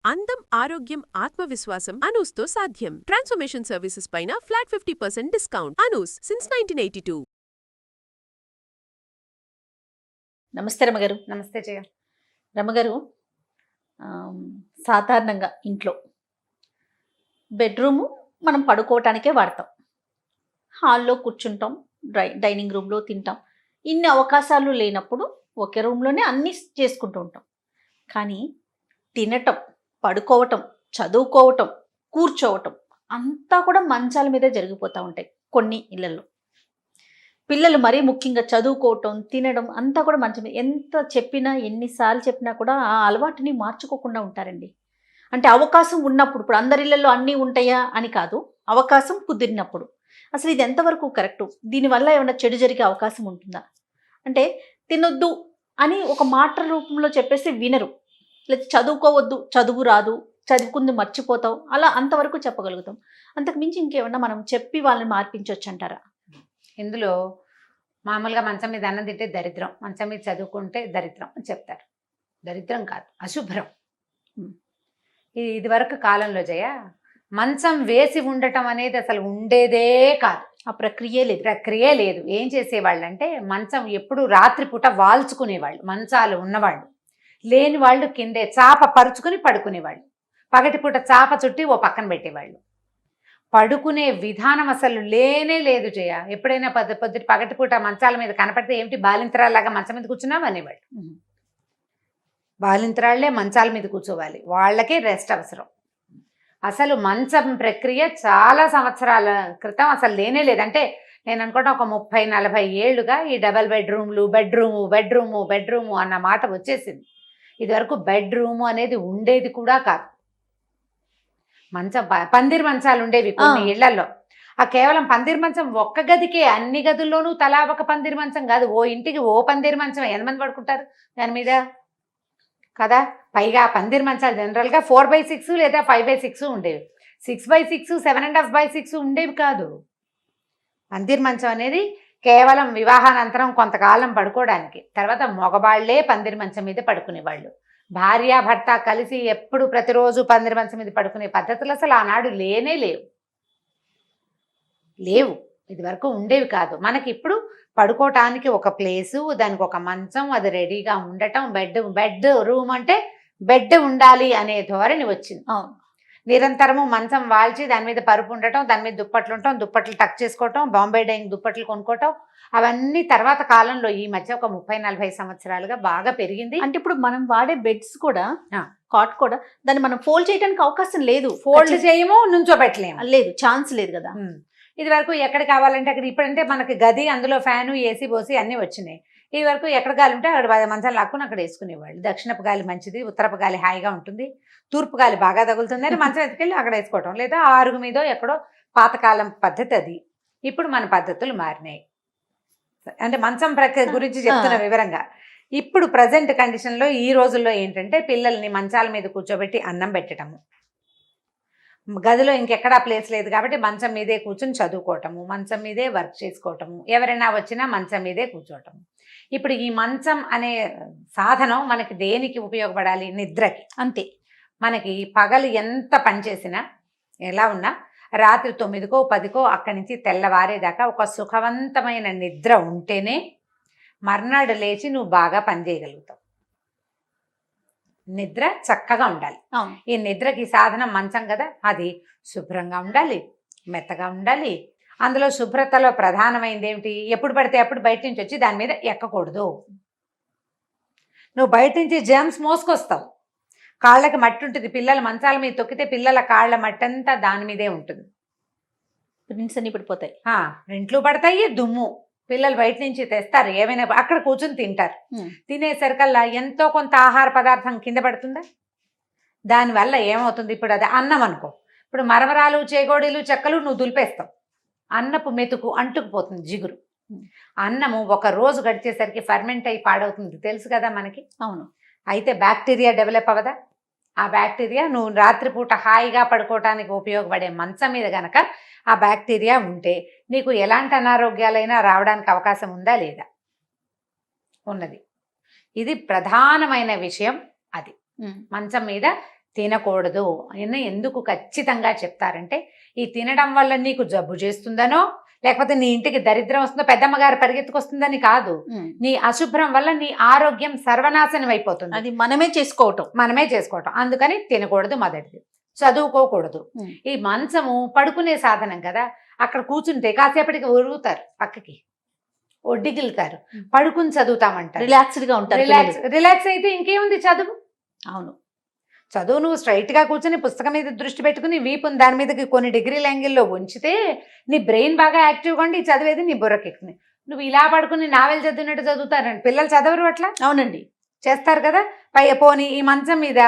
అందం, ఆరోగ్యం, ఆత్మవిశ్వాసం అనూస్తో సాధ్యం. ట్రాన్స్ఫర్మేషన్ సర్వీసెస్ పైన ఫ్లాట్ 50% డిస్కౌంట్. అనూస్ సిన్స్ 1982. నమస్తే రమగారు. నమస్తే జయ. రమగారు, సాధారణంగా ఇంట్లో బెడ్రూము మనం పడుకోవటానికే వాడతాం, హాల్లో కూర్చుంటాం, డైనింగ్ రూమ్లో తింటాం. ఇన్ని అవకాశాలు లేనప్పుడు ఒకే రూమ్లోనే అన్నీ చేసుకుంటూ ఉంటాం. కానీ తినటం, పడుకోవటం, చదువుకోవటం, కూర్చోవటం అంతా కూడా మంచాల మీదే జరిగిపోతూ ఉంటాయి కొన్ని ఇళ్లలో. పిల్లలు మరీ ముఖ్యంగా చదువుకోవటం, తినడం అంతా కూడా మంచం మీద. ఎంత చెప్పినా, ఎన్నిసార్లు చెప్పినా కూడా ఆ అలవాటుని మార్చుకోకుండా ఉంటారండి. అంటే అవకాశం ఉన్నప్పుడు, ఇప్పుడు అందరి ఇళ్లలో అన్నీ ఉంటాయా అని కాదు, అవకాశం కుదిరినప్పుడు. అసలు ఇది ఎంతవరకు కరెక్టు? దీనివల్ల ఏమైనా చెడు జరిగే అవకాశం ఉంటుందా? అంటే తినొద్దు అని ఒక మాట రూపంలో చెప్పేసి వినరు, లేదా చదువుకోవద్దు, చదువు రాదు, చదువుకుంది మర్చిపోతావు, అలా అంతవరకు చెప్పగలుగుతాం. అంతకు మించి ఇంకేమన్నా మనం చెప్పి వాళ్ళని మార్పించవచ్చు అంటారా? ఇందులో మామూలుగా మంచం మీద అన్నం తింటే దరిద్రం, మంచం మీద చదువుకుంటే దరిద్రం అని చెప్తారు. దరిద్రం కాదు, అశుభ్రం. ఇది వరకు కాలంలో జయ మంచం వేసి ఉండటం అనేది అసలు ఉండేదే కాదు. ఆ ప్రక్రియ లేదు. ఏం చేసేవాళ్ళు అంటే మంచం ఎప్పుడు రాత్రిపూట వాల్చుకునేవాళ్ళు. మంచాలు ఉన్నవాళ్ళు, లేని వాళ్ళు కిందే చాప పరుచుకుని పడుకునేవాళ్ళు. పగటిపూట చాప చుట్టి ఓ పక్కన పెట్టేవాళ్ళు. పడుకునే విధానం అసలు లేనే లేదు జయ. ఎప్పుడైనా పగటిపూట మంచాల మీద కనపడితే ఏమిటి బాలింతరాల్లాగా మంచం మీద కూర్చున్నావు అనేవాళ్ళు. బాలింతరాళ్లే మంచాల మీద కూర్చోవాలి, వాళ్ళకే రెస్ట్ అవసరం. అసలు మంచం ప్రక్రియ చాలా సంవత్సరాల క్రితం అసలు లేనే లేదంటే నేను అనుకుంటా ఒక 30-40 ఏళ్ళుగా ఈ డబల్ బెడ్రూము అన్న మాట వచ్చేసింది. ఇదివరకు బెడ్రూము అనేది ఉండేది కూడా కాదు. మంచం పందిరి మంచాలు ఉండేవి కొన్ని ఇళ్లలో. ఆ కేవలం పందిరి మంచం ఒక్క గదికే, అన్ని గదుల్లోనూ తలా ఒక పందిరి మంచం కాదు, ఓ ఇంటికి ఓ పందిరి మంచం. ఎంతమంది పడుకుంటారు దాని మీద కదా? పైగా పందిరి మంచాలు జనరల్గా 4/6 లేదా 5/6 ఉండేవి. 6/6, 7.5/6 ఉండేవి కాదు. పందిరి మంచం అనేది కేవలం వివాహానంతరం కొంతకాలం పడుకోవడానికి. తర్వాత మగవాళ్లే పందిరి మంచం మీద పడుకునేవాళ్ళు. భార్య భర్త కలిసి ఎప్పుడు ప్రతిరోజు పందిరి మంచం మీద పడుకునే పద్ధతులు అసలు ఆనాడు లేనే లేవు. ఇది వరకు ఉండేవి కాదు. మనకి ఇప్పుడు పడుకోవటానికి ఒక ప్లేసు, దానికి ఒక మంచం, అది రెడీగా ఉండటం. బెడ్ రూమ్ అంటే బెడ్ ఉండాలి అనే ధోరణి వచ్చింది. నిరంతరము మంచం వాల్చి దాని మీద పరుపు ఉండటం, దాని మీద దుప్పట్లు ఉండటం, దుప్పట్లు టక్ చేసుకోవటం, బాంబే డైయింగ్ దుప్పట్లు కొనుక్కోవటం, అవన్నీ తర్వాత కాలంలో ఈ మధ్య ఒక 30-40 సంవత్సరాలుగా బాగా పెరిగింది. అంటే ఇప్పుడు మనం వాడే బెడ్స్ కూడా, కాట్ కూడా, దాన్ని మనం ఫోల్డ్ చేయడానికి అవకాశం లేదు. ఫోల్డ్ చేయము, నుంచోబెట్టలేము, లేదు, ఛాన్స్ లేదు కదా. ఇది వరకు ఎక్కడ కావాలంటే అక్కడ. ఇప్పుడంటే మనకి గది, అందులో ఫ్యాను, ఏసీ బోసి అన్నీ వచ్చినాయి. ఇది వరకు ఎక్కడ గాలి ఉంటే అక్కడ మంచాలు లాక్కుని అక్కడ వేసుకునేవాళ్ళు. దక్షిణపు గాలి మంచిది, ఉత్తరపు గాలి హాయిగా ఉంటుంది, తూర్పు గాలి బాగా తగులుతుంది అని మంచం ఎత్తుకెళ్ళి అక్కడ వేసుకోవటం, లేదా ఆరుగు మీదో ఎక్కడో. పాతకాలం పద్ధతి అది. ఇప్పుడు మన పద్ధతులు మారినాయి. అంటే మంచం ప్రక్రియ గురించి చెప్తున్న వివరంగా. ఇప్పుడు ప్రజెంట్ కండిషన్లో ఈ రోజుల్లో ఏంటంటే పిల్లల్ని మంచాల మీద కూర్చోబెట్టి అన్నం పెట్టడము, గదిలో ఇంకెక్కడా ప్లేస్ లేదు కాబట్టి మంచం మీదే కూర్చొని చదువుకోవటము, మంచం మీదే వర్క్ చేసుకోవటము, ఎవరైనా వచ్చినా మంచం మీదే కూర్చోవటము. ఇప్పుడు ఈ మంచం అనే సాధనం మనకి దేనికి ఉపయోగపడాలి? నిద్రకి. అంతే. మనకి పగలు ఎంత పనిచేసినా, ఎలా ఉన్నా, రాత్రి 9కో 10కో అక్కడి నుంచి తెల్లవారేదాకా ఒక సుఖవంతమైన నిద్ర ఉంటేనే మర్నాడు లేచి నువ్వు బాగా పనిచేయగలుగుతావు. నిద్ర చక్కగా ఉండాలి. ఈ నిద్రకి సాధనం మంచం కదా. అది శుభ్రంగా ఉండాలి, మెత్తగా ఉండాలి. అందులో శుభ్రతలో ప్రధానమైనది ఏమిటి? ఎప్పుడు పడితే అప్పుడు బయట నుంచి వచ్చి దాని మీద ఎక్కకూడదు. నువ్వు బయట నుంచి జర్మ్స్ మోసుకొస్తావు. కాళ్ళకి మట్టి ఉంటుంది, పిల్లల మంచాల మీద తొక్కితే పిల్లల కాళ్ళ మట్టి అంతా దాని మీదే ఉంటుంది. ప్రింట్స్ అన్ని పడిపోతాయి, ప్రింట్లు పడతాయి, దుమ్ము. పిల్లలు బయట నుంచి తెస్తారు, ఏమైనా అక్కడ కూర్చొని తింటారు. తినేసరికల్లా ఎంతో కొంత ఆహార పదార్థం కింద పడుతుందా? దానివల్ల ఏమవుతుంది? ఇప్పుడు అది అన్నం అనుకో, ఇప్పుడు మరమరాలు, చేగోడీలు, చెక్కలు నువ్వు దులిపేస్తావు, అన్నపు మెతుకు అంటుకుపోతుంది, జిగురు. అన్నము ఒక రోజు గడిచేసరికి ఫర్మెంట్ అయి పాడవుతుంది, తెలుసు కదా మనకి. అవును. అయితే బ్యాక్టీరియా డెవలప్ అవ్వదా? ఆ బ్యాక్టీరియా నువ్వు రాత్రిపూట హాయిగా పడుకోవటానికి ఉపయోగపడే మంచం మీద గనక ఆ బ్యాక్టీరియా ఉంటే నీకు ఎలాంటి అనారోగ్యాలైనా రావడానికి అవకాశం ఉందా లేదా? ఉన్నది. ఇది ప్రధానమైన విషయం. అది మంచం మీద తినకూడదు అని ఎందుకు ఖచ్చితంగా చెప్తారంటే ఈ తినడం వల్ల నీకు జబ్బు చేస్తుందనో లేకపోతే నీ ఇంటికి దరిద్రం వస్తుందో పెద్దమ్మగారు పరిగెత్తుకొస్తుందని కాదు, నీ అశుభ్రం వల్ల నీ ఆరోగ్యం సర్వనాశనం అయిపోతుంది. అది మనమే చేసుకోవటం. అందుకని తినకూడదు. మొదటిది చదువుకోకూడదు. ఈ మంచము పడుకునే సాధనం కదా, అక్కడ కూర్చుంటే కాసేపటికి ఒరుగుతారు, పక్కకి ఒడ్డిగిలుతారు, పడుకుని చదువుతామంటారు, రిలాక్స్డ్ గా ఉంటారు. రిలాక్స్ అయితే ఇంకేముంది చదువు. అవును, చదువు నువ్వు స్ట్రైట్ గా కూర్చొని పుస్తకం మీద దృష్టి పెట్టుకుని వీపుని దాని మీదకి కొన్ని డిగ్రీల యాంగిల్లో ఉంచితే నీ బ్రెయిన్ బాగా యాక్టివ్గా ఉండి చదివేది నీ బుర్రకెక్కుతుంది. నువ్వు ఇలా పడుకుని నావెల్ చదివినట్టు చదువుతారండి పిల్లలు, చదవరు అట్లా. అవునండి, చేస్తారు కదా. పోనీ ఈ మంచం మీద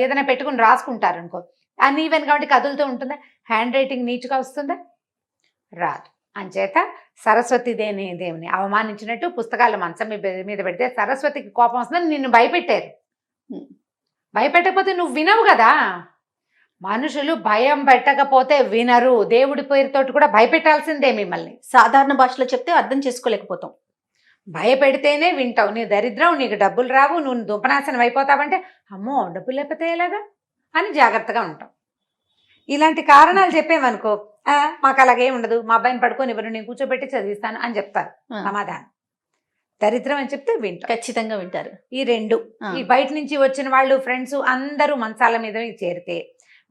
ఏదైనా పెట్టుకుని రాసుకుంటారు అనుకో, అన్ఈవెన్ కాబట్టి కదులుతూ ఉంటుందా, హ్యాండ్ రైటింగ్ నీట్గా వస్తుందా, రాదు. అంచేత సరస్వతి దేవుని అవమానించినట్టు పుస్తకాలు మంచం మీద పెడితే సరస్వతికి కోపం వస్తుందని నిన్ను భయపెట్టారు. భయపెట్టకపోతే నువ్వు వినవు కదా. మనుషులు భయం పెట్టకపోతే వినరు. దేవుడి పేరుతోటి కూడా భయపెట్టాల్సిందే మిమ్మల్ని. సాధారణ భాషలో చెప్తే అర్థం చేసుకోలేకపోతాం. భయపెడితేనే వింటావు. నీ దరిద్రం, నీకు డబ్బులు రావు, నువ్వు దుంపనాశనం అయిపోతావంటే అమ్మో డబ్బులు లేకపోతే ఎలాగా అని జాగ్రత్తగా ఉంటాం. ఇలాంటి కారణాలు చెప్పేమనుకో, మాకు అలాగే ఉండదు, మా అబ్బాయిని పడుకొని ఎవరు నేను కూర్చోబెట్టి చదివిస్తాను అని చెప్తారు. సమాధానం. దరిద్రం అని చెప్తే వింటారు, ఖచ్చితంగా వింటారు. ఈ రెండు. ఈ బయట నుంచి వచ్చిన వాళ్ళు ఫ్రెండ్స్ అందరూ మంచాల మీద చేరితే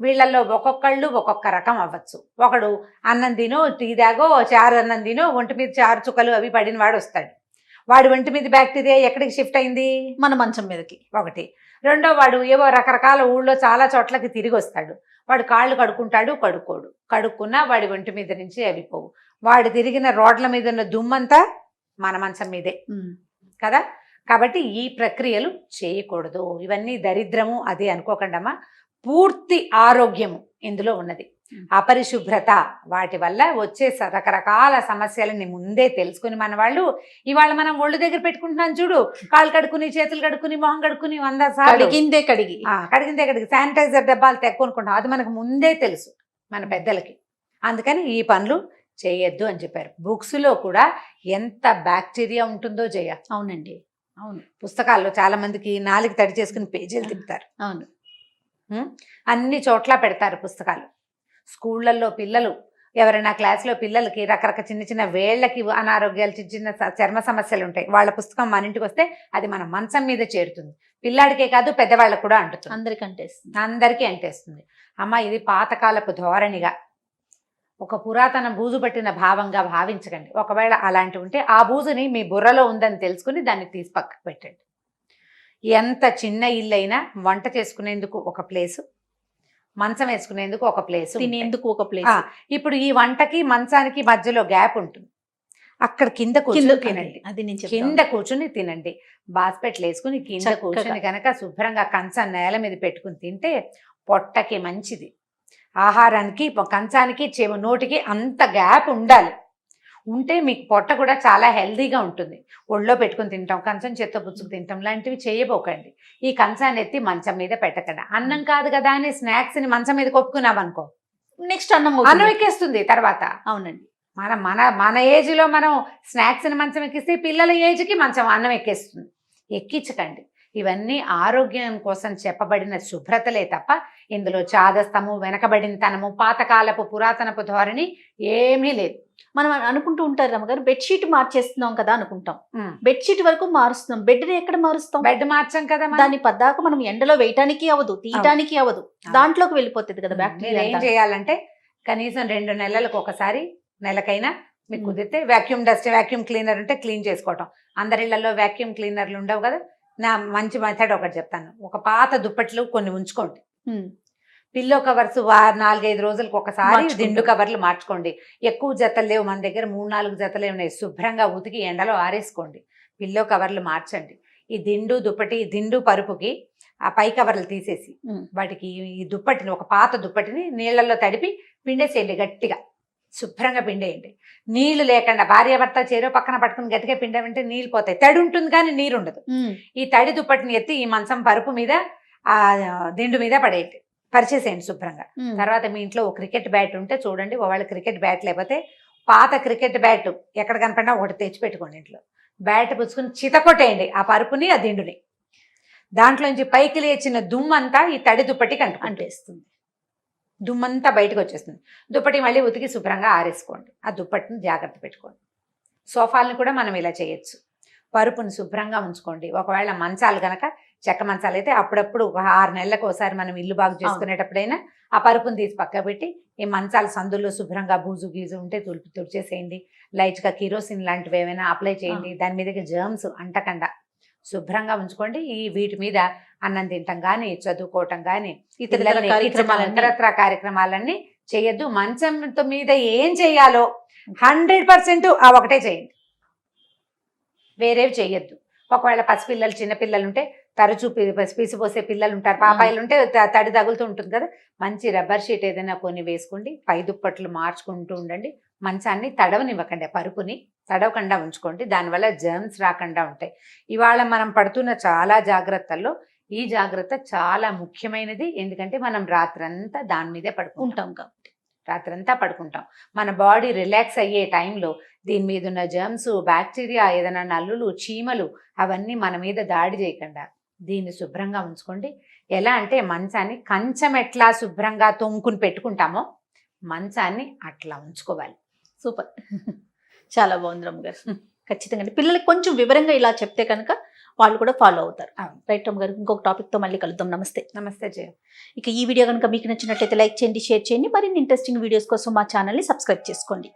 వీళ్ళల్లో ఒక్కొక్కళ్ళు ఒక్కొక్క రకం అవ్వచ్చు. ఒకడు అన్నం తినో, టీ తాగో, చారు అన్నం తినో, ఒంటి మీద చారు చుక్కలు అవి పడిన వాడు వస్తాడు. వాడి ఒంటి మీద బ్యాక్టీరియా ఎక్కడికి షిఫ్ట్ అయింది, మన మంచం మీదకి. ఒకటి. రెండో వాడు ఏవో రకరకాల ఊళ్ళో చాలా చోట్లకి తిరిగి వస్తాడు. వాడు కాళ్ళు కడుక్కుంటాడు, కడుక్కున్నా వాడి ఒంటి మీద నుంచి అవి పోవు. వాడు తిరిగిన రోడ్ల మీద ఉన్న దుమ్మంతా మన మంచం మీదే కదా. కాబట్టి ఈ ప్రక్రియలు చేయకూడదు. ఇవన్నీ దరిద్రము అది అనుకోకండమ్మా. పూర్తి ఆరోగ్యము ఇందులో ఉన్నది. అపరిశుభ్రత వాటి వల్ల వచ్చే రకరకాల సమస్యలని ముందే తెలుసుకుని మన వాళ్ళు ఇవాళ మనం ఒళ్ళు దగ్గర పెట్టుకుంటున్నాం చూడు, కాళ్ళు కడుక్కుని, చేతులు కడుక్కుని, మొహం కడుక్కుని 100 సార్లు కడిగిందే శానిటైజర్ డబ్బాలు తెక్కునుకుంటాం. అది మనకు ముందే తెలుసు మన పెద్దలకి. అందుకని ఈ పనులు చేయొద్దు అని చెప్పారు. బుక్స్లో కూడా ఎంత బ్యాక్టీరియా ఉంటుందో జయ. అవునండి, అవును. పుస్తకాల్లో చాలా మందికి నాలుగు తడి చేసుకుని పేజీలు తిప్పుతారు. అవును, అన్ని చోట్ల పెడతారు పుస్తకాలు. స్కూళ్ళల్లో పిల్లలు ఎవరైనా క్లాస్లో పిల్లలకి రకరకాల చిన్న చిన్న వేళ్లకి అనారోగ్యాలు, చిన్న చిన్న చర్మ సమస్యలు ఉంటాయి. వాళ్ళ పుస్తకం మన ఇంటికి వస్తే అది మన మంచం మీద చేరుతుంది. పిల్లాడికే కాదు పెద్దవాళ్ళకు కూడా అంటుతుంది, అందరికీ అంటేస్తుంది. అమ్మ ఇది పాతకాలపు ధోరణిగా, ఒక పురాతన బూజు పట్టిన భావంగా భావించకండి. ఒకవేళ అలాంటి ఉంటే ఆ బూజుని మీ బుర్రలో ఉందని తెలుసుకుని దాన్ని తీసి పక్కకు పెట్టండి. ఎంత చిన్న ఇల్లు అయినా వంట చేసుకునేందుకు ఒక ప్లేసు, మంచం వేసుకునేందుకు ఒక ప్లేసు, తినేందుకు ఒక ప్లేస్. ఇప్పుడు ఈ వంటకి మంచానికి మధ్యలో గ్యాప్ ఉంటుంది, అక్కడ కింద కూర్చొని తినండి. కింద కూర్చుని తినండి. బాస్పెట్లు వేసుకుని కింద కూర్చొని కనుక శుభ్రంగా కంచం నేల మీద పెట్టుకుని తింటే పొట్టకి మంచిది. ఆహారానికి కంచానికి నోటికి అంత గ్యాప్ ఉండాలి. ఉంటే మీకు పొట్ట కూడా చాలా హెల్దీగా ఉంటుంది. ఒళ్ళో పెట్టుకుని తింటాం, కంచం చేత్తో పుచ్చుకు తింటాం లాంటివి చేయబోకండి. ఈ కంచాన్ని ఎత్తి మంచం మీద పెట్టకండి. అన్నం కాదు కదా అని స్నాక్స్ని మంచం మీద కొప్పుకున్నాం అనుకో, నెక్స్ట్ అన్నం ఎక్కేస్తుంది తర్వాత. అవునండి, మన ఏజ్లో మనం స్నాక్స్ని మంచం ఎక్కిస్తే పిల్లల ఏజ్కి మంచం అన్నం ఎక్కేస్తుంది. ఎక్కించకండి. ఇవన్నీ ఆరోగ్యం కోసం చెప్పబడిన శుభ్రతలే తప్ప ఇందులో చాదస్తము, వెనకబడినతనము, పాతకాలపు పురాతనపు ధోరణి ఏమీ లేదు. మనం అనుకుంటూ ఉంటారు రమ్మగారు, బెడ్షీట్ మార్చేస్తున్నాం కదా అనుకుంటాం. బెడ్షీట్ వరకు మారుస్తున్నాం, బెడ్ని ఎక్కడ మారుస్తాం? బెడ్ మార్చాం కదా, దాన్ని పద్దాక మనం ఎండలో వేయటానికి అవ్వదు, తీయటానికి అవ్వదు, దాంట్లోకి వెళ్ళిపోతుంది కదా బ్యాక్టీరియా. ఏం చేయాలంటే కనీసం 2 నెలలకు ఒకసారి, నెలకైనా మీకు కుదిరితే వ్యాక్యూమ్ క్లీనర్ ఉంటే క్లీన్ చేసుకోవటం. అందరిళ్లలో వ్యాక్యూమ్ క్లీనర్లు ఉండవు కదా. నా మంచి మెథడ్ ఒకటి చెప్తాను. ఒక పాత దుప్పట్లు కొన్ని ఉంచుకోండి. పిల్లో కవర్స్ 4-5 రోజులకు ఒకసారి దిండు కవర్లు మార్చుకోండి. ఎక్కువ జతలు లేవు మన దగ్గర, 3-4 జతలే ఉన్నాయి. శుభ్రంగా ఉతికి ఎండలో ఆరేసుకోండి. పిల్లో కవర్లు మార్చండి. ఈ దిండు పరుపుకి ఆ పై కవర్లు తీసేసి వాటికి ఈ దుప్పటిని, ఒక పాత దుప్పటిని నీళ్లలో తడిపి పిండేసేయండి. గట్టిగా శుభ్రంగా పిండేయండి. నీళ్లు లేకుండా భార్యాభర్త చేరో పక్కన పట్టుకుని గట్టిగా పిండమంటే నీళ్ళు పోతాయి. తడి ఉంటుంది కానీ నీరు ఉండదు. ఈ తడి దుప్పటిని ఎత్తి ఈ మంచం పరుపు మీద, ఆ దిండు మీద పడేయండి, పరిచేసేయండి శుభ్రంగా. తర్వాత మీ ఇంట్లో ఒక క్రికెట్ బ్యాట్ ఉంటే చూడండి, ఒకవేళ క్రికెట్ బ్యాట్ లేకపోతే పాత క్రికెట్ బ్యాట్ ఎక్కడ కనపడినా ఒకటి తెచ్చి పెట్టుకోండి ఇంట్లో. బ్యాట్ పుచ్చుకుని చితకొట్టేయండి ఆ పరుపుని, ఆ దిండుని. దాంట్లోంచి పైకి లేచిన దుమ్మంతా ఈ తడి దుప్పటికి అంటేస్తుంది. దుమ్మంతా బయటకు వచ్చేస్తుంది. దుప్పటి మళ్ళీ ఉతికి శుభ్రంగా ఆరేసుకోండి. ఆ దుప్పటిని జాగ్రత్త పెట్టుకోండి. సోఫాలను కూడా మనం ఇలా చేయొచ్చు. పరుపును శుభ్రంగా ఉంచుకోండి. ఒకవేళ మంచాలు కనుక చెక్క మంచాలు అయితే అప్పుడప్పుడు ఒక 6 నెలలకు ఒకసారి మనం ఇల్లు బాగు చేసుకునేటప్పుడైనా ఆ పరుపును తీసి పక్క పెట్టి ఈ మంచాల సందుల్లో శుభ్రంగా బూజు గీజు ఉంటే తుడిచేసేయండి. లైట్గా కిరోసిన్ లాంటివి ఏమైనా అప్లై చేయండి. దాని మీదకి జర్మ్స్ అంటకుండా శుభ్రంగా ఉంచుకోండి. వీటి మీద అన్నం తింటాం కానీ, చదువుకోవటం కానీ, ఇతరత్ర కార్యక్రమాలన్నీ చేయొద్దు. మంచం మీద ఏం చేయాలో 100% ఆ ఒకటే చేయండి, వేరేవి చేయొద్దు. ఒకవేళ పసిపిల్లలు చిన్నపిల్లలు ఉంటే తరచూ పీసిపోసే పిల్లలు ఉంటారు, పాపాయిలు ఉంటే తడి తగులుతూ ఉంటుంది కదా, మంచి రబ్బర్ షీట్ ఏదైనా కొన్ని వేసుకోండి. పై దుప్పట్లు మార్చుకుంటూ ఉండండి. మంచాన్ని తడవనివ్వకండి, పరుపుని తడవకుండా ఉంచుకోండి. దానివల్ల జర్మ్స్ రాకుండా ఉంటాయి. ఇవాళ మనం పడుతున్న చాలా జాగ్రత్తల్లో ఈ జాగ్రత్త చాలా ముఖ్యమైనది. ఎందుకంటే మనం రాత్రంతా దాని మీదే పడుకుంటాం కాబట్టి, రాత్రంతా పడుకుంటాం. మన బాడీ రిలాక్స్ అయ్యే టైంలో దీని మీద ఉన్న జర్మ్స్, బ్యాక్టీరియా, ఏదైనా నల్లులు, చీమలు అవన్నీ మన మీద దాడి చేయకుండా దీన్ని శుభ్రంగా ఉంచుకోండి. ఎలా అంటే మంచాన్ని కంచం ఎట్లా శుభ్రంగా తొమ్ముకుని పెట్టుకుంటామో మంచాన్ని అట్లా ఉంచుకోవాలి. సూపర్, చాలా బాగుంది రమ్మ గారు. ఖచ్చితంగా పిల్లలకి కొంచెం వివరంగా ఇలా చెప్తే కనుక వాళ్ళు కూడా ఫాలో అవుతారు. రైట్ రమ్మ గారు, ఇంకొక టాపిక్తో మళ్ళీ కలుద్దాం. నమస్తే. నమస్తే జయ. ఇక ఈ వీడియో కనుక మీకు నచ్చినట్లయితే లైక్ చేయండి, షేర్ చేయండి. మరిన్ని ఇంట్రెస్టింగ్ వీడియోస్ కోసం మా ఛానల్ని సబ్స్క్రైబ్ చేసుకోండి.